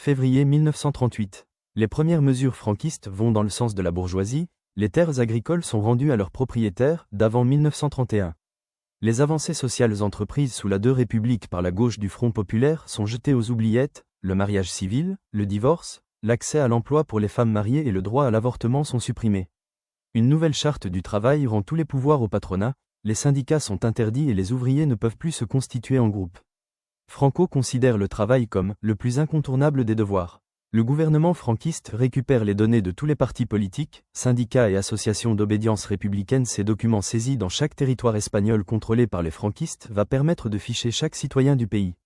Février 1938. Les premières mesures franquistes vont dans le sens de la bourgeoisie, les terres agricoles sont rendues à leurs propriétaires d'avant 1931. Les avancées sociales entreprises sous la Deux Républiques par la gauche du Front populaire sont jetées aux oubliettes, le mariage civil, le divorce, l'accès à l'emploi pour les femmes mariées et le droit à l'avortement sont supprimés. Une nouvelle charte du travail rend tous les pouvoirs au patronat, les syndicats sont interdits et les ouvriers ne peuvent plus se constituer en groupe. Franco considère le travail comme le plus incontournable des devoirs. Le gouvernement franquiste récupère les données de tous les partis politiques, syndicats et associations d'obédience républicaine. Ces documents saisis dans chaque territoire espagnol contrôlé par les franquistes va permettre de ficher chaque citoyen du pays.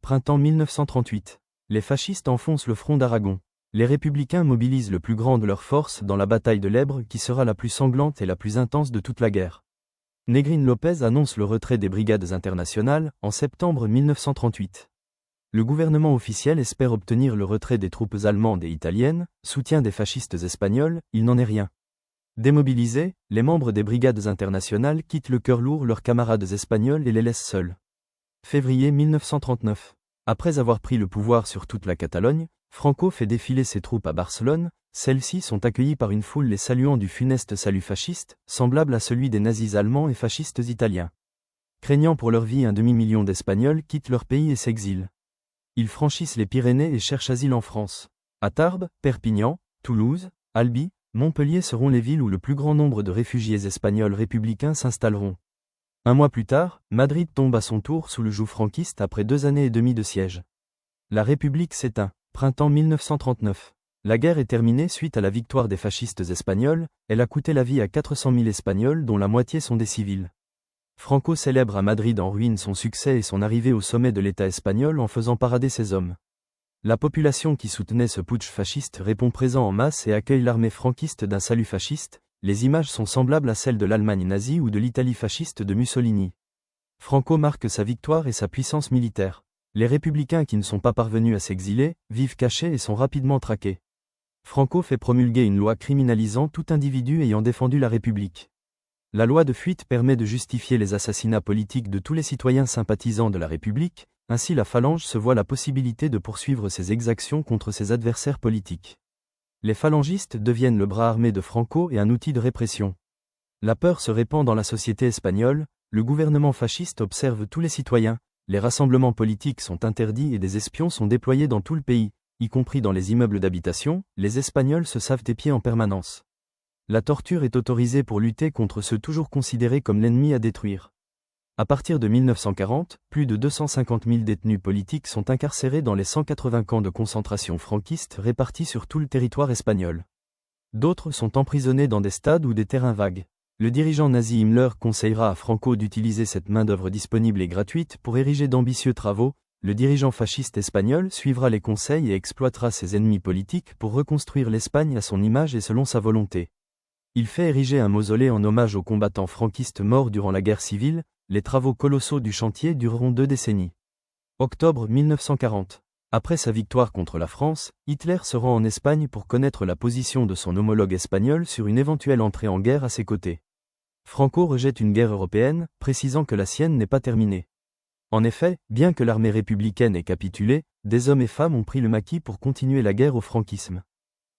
Printemps 1938. Les fascistes enfoncent le front d'Aragon. Les républicains mobilisent le plus grand de leurs forces dans la bataille de l'Èbre qui sera la plus sanglante et la plus intense de toute la guerre. Negrín López annonce le retrait des brigades internationales en septembre 1938. Le gouvernement officiel espère obtenir le retrait des troupes allemandes et italiennes, soutien des fascistes espagnols, il n'en est rien. Démobilisés, les membres des brigades internationales quittent le cœur lourd leurs camarades espagnols et les laissent seuls. Février 1939. Après avoir pris le pouvoir sur toute la Catalogne, Franco fait défiler ses troupes à Barcelone, celles-ci sont accueillies par une foule les saluant du funeste salut fasciste, semblable à celui des nazis allemands et fascistes italiens. Craignant pour leur vie, un demi-million d'Espagnols quittent leur pays et s'exilent. Ils franchissent les Pyrénées et cherchent asile en France. À Tarbes, Perpignan, Toulouse, Albi, Montpellier seront les villes où le plus grand nombre de réfugiés espagnols républicains s'installeront. Un mois plus tard, Madrid tombe à son tour sous le joug franquiste après 2 années et demie de siège. La République s'éteint. Printemps 1939. La guerre est terminée suite à la victoire des fascistes espagnols, elle a coûté la vie à 400 000 Espagnols dont la moitié sont des civils. Franco célèbre à Madrid en ruine son succès et son arrivée au sommet de l'État espagnol en faisant parader ses hommes. La population qui soutenait ce putsch fasciste répond présent en masse et accueille l'armée franquiste d'un salut fasciste. Les images sont semblables à celles de l'Allemagne nazie ou de l'Italie fasciste de Mussolini. Franco marque sa victoire et sa puissance militaire. Les républicains qui ne sont pas parvenus à s'exiler, vivent cachés et sont rapidement traqués. Franco fait promulguer une loi criminalisant tout individu ayant défendu la République. La loi de fuite permet de justifier les assassinats politiques de tous les citoyens sympathisants de la République, ainsi la Phalange se voit la possibilité de poursuivre ses exactions contre ses adversaires politiques. Les phalangistes deviennent le bras armé de Franco et un outil de répression. La peur se répand dans la société espagnole, le gouvernement fasciste observe tous les citoyens, les rassemblements politiques sont interdits et des espions sont déployés dans tout le pays, y compris dans les immeubles d'habitation, les Espagnols se savent épier en permanence. La torture est autorisée pour lutter contre ceux toujours considérés comme l'ennemi à détruire. À partir de 1940, plus de 250 000 détenus politiques sont incarcérés dans les 180 camps de concentration franquistes répartis sur tout le territoire espagnol. D'autres sont emprisonnés dans des stades ou des terrains vagues. Le dirigeant nazi Himmler conseillera à Franco d'utiliser cette main-d'œuvre disponible et gratuite pour ériger d'ambitieux travaux. Le dirigeant fasciste espagnol suivra les conseils et exploitera ses ennemis politiques pour reconstruire l'Espagne à son image et selon sa volonté. Il fait ériger un mausolée en hommage aux combattants franquistes morts durant la guerre civile. Les travaux colossaux du chantier dureront 2 décennies. Octobre 1940. Après sa victoire contre la France, Hitler se rend en Espagne pour connaître la position de son homologue espagnol sur une éventuelle entrée en guerre à ses côtés. Franco rejette une guerre européenne, précisant que la sienne n'est pas terminée. En effet, bien que l'armée républicaine ait capitulé, des hommes et femmes ont pris le maquis pour continuer la guerre au franquisme.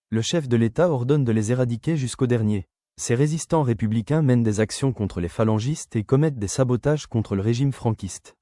Le chef de l'État ordonne de les éradiquer jusqu'au dernier. Ces résistants républicains mènent des actions contre les phalangistes et commettent des sabotages contre le régime franquiste.